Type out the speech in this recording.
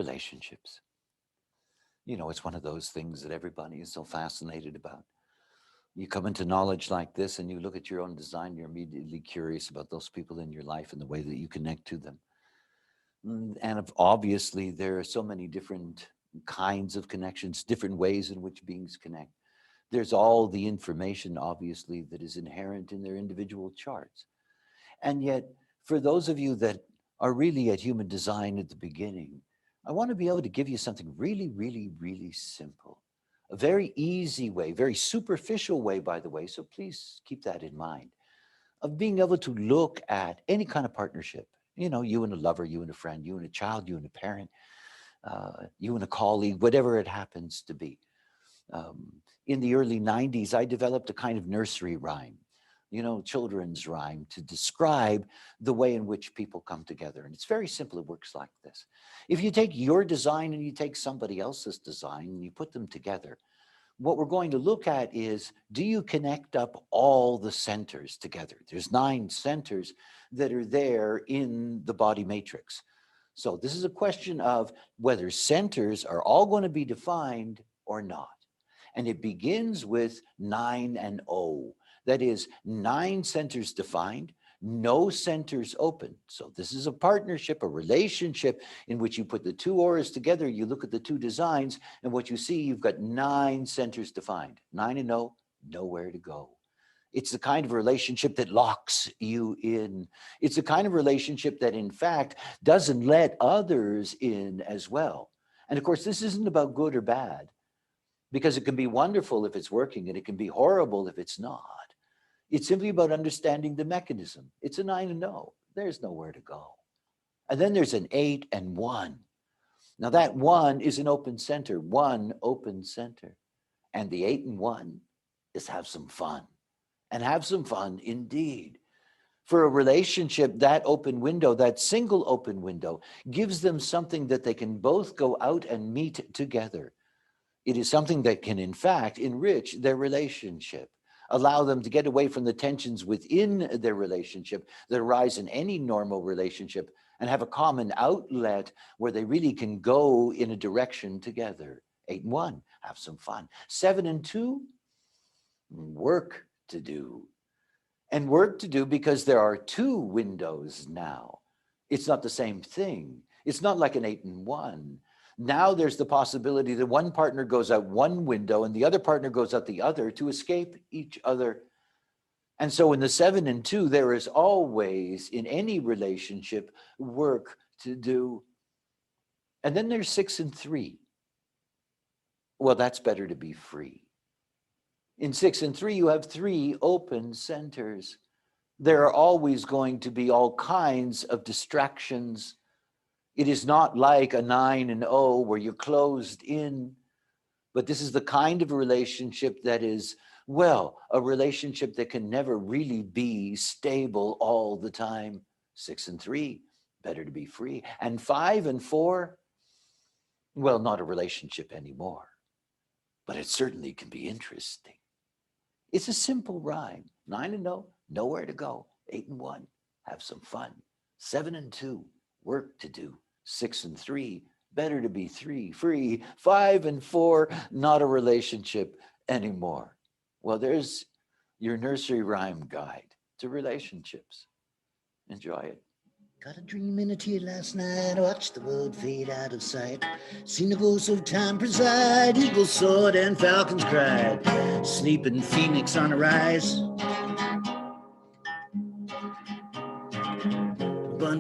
relationships. You know, it's one of those things that everybody is so fascinated about. You come into knowledge like this and you look at your own design, you're immediately curious about those people in your life and the way that you connect to them. And obviously, there are so many different kinds of connections, different ways in which beings connect. There's all the information, obviously, that is inherent in their individual charts. And yet, for those of you that are really at human design at the beginning, I want to be able to give you something really, really, really simple. A very easy way, very superficial way, by the way, so please keep that in mind, of being able to look at any kind of partnership. You know, you and a lover, you and a friend, you and a child, you and a parent, you and a colleague, whatever it happens to be. In the early 90s, I developed a kind of nursery rhyme, you know, children's rhyme to describe the way in which people come together. And it's very simple. It works like this. If you take your design and you take somebody else's design and you put them together, what we're going to look at is, do you connect up all the centers together? There's 9 centers that are there in the body matrix. So this is a question of whether centers are all going to be defined or not. And it begins with 9 and O. That is 9 centers defined, no centers open. So this is a partnership, a relationship in which you put the 2 auras together, you look at the 2 designs, and what you see, you've got 9 centers defined. 9 and O, nowhere to go. It's the kind of relationship that locks you in. It's the kind of relationship that, in fact, doesn't let others in as well. And of course, this isn't about good or bad, because it can be wonderful if it's working and it can be horrible if it's not. It's simply about understanding the mechanism. It's a 9 and O. There's nowhere to go. And then there's an 8 and 1. Now that 1 is an open center, 1 open center. And the 8 and 1 is have some fun. And have some fun indeed. For a relationship, that open window, that single open window, gives them something that they can both go out and meet together. It is something that can, in fact, enrich their relationship, allow them to get away from the tensions within their relationship that arise in any normal relationship and have a common outlet where they really can go in a direction together. 8 and 1, have some fun. 7 and 2, work to do. And work to do because there are 2 windows now. It's not the same thing. It's not like an 8 and 1. Now there's the possibility that one partner goes out one window and the other partner goes out the other to escape each other. And so in the 7 and 2, there is always, in any relationship, work to do. And then there's 6 and 3. Well, that's better to be free. In 6 and 3, you have 3 open centers. There are always going to be all kinds of distractions. It is not like a 9 and O where you're closed in, but this is the kind of relationship that is, well, a relationship that can never really be stable all the time. 6 and 3, better to be free. And 5 and 4, well, not a relationship anymore, but it certainly can be interesting. It's a simple rhyme. 9 and O, nowhere to go. 8 and 1, have some fun. 7 and 2, work to do. 6 and 3, better to be free. 5 and 4, not a relationship anymore. Well, there's your nursery rhyme guide to relationships. Enjoy it. Got a dream in a tear last night, watched the world fade out of sight. Seen the ghost of time preside, eagles soared and falcons cried. Sleeping phoenix on the rise,